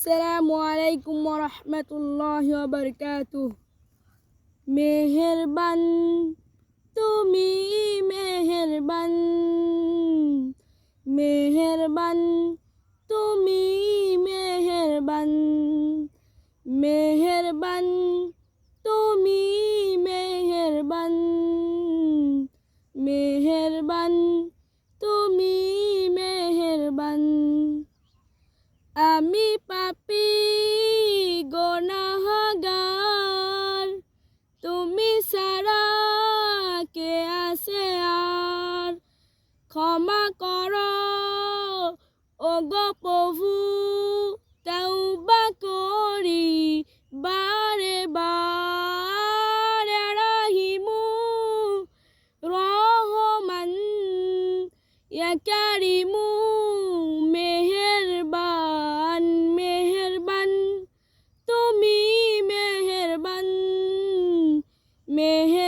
আসসালামু আলাইকুম ওয়া রাহমাতুল্লাহি ওয়া বারাকাতুহু। মেহেরবান তুমি মেহেরবান, মেহেরবান তুমি মেহেরবান, মেহেরবান তুমি মেহেরবান, মেহেরবান তুমি মেহেরবান। আমি পাপী গুনাহগার, তুমি ছাড়া কে আছে আর। ক্ষমা করো ওগো প্রভু, তওবা করি বারে বার। রাহিমু রহমান ইয়া কারিমু, মেহেরবান মেহেরবান তুমি মেহেরবান, মেহের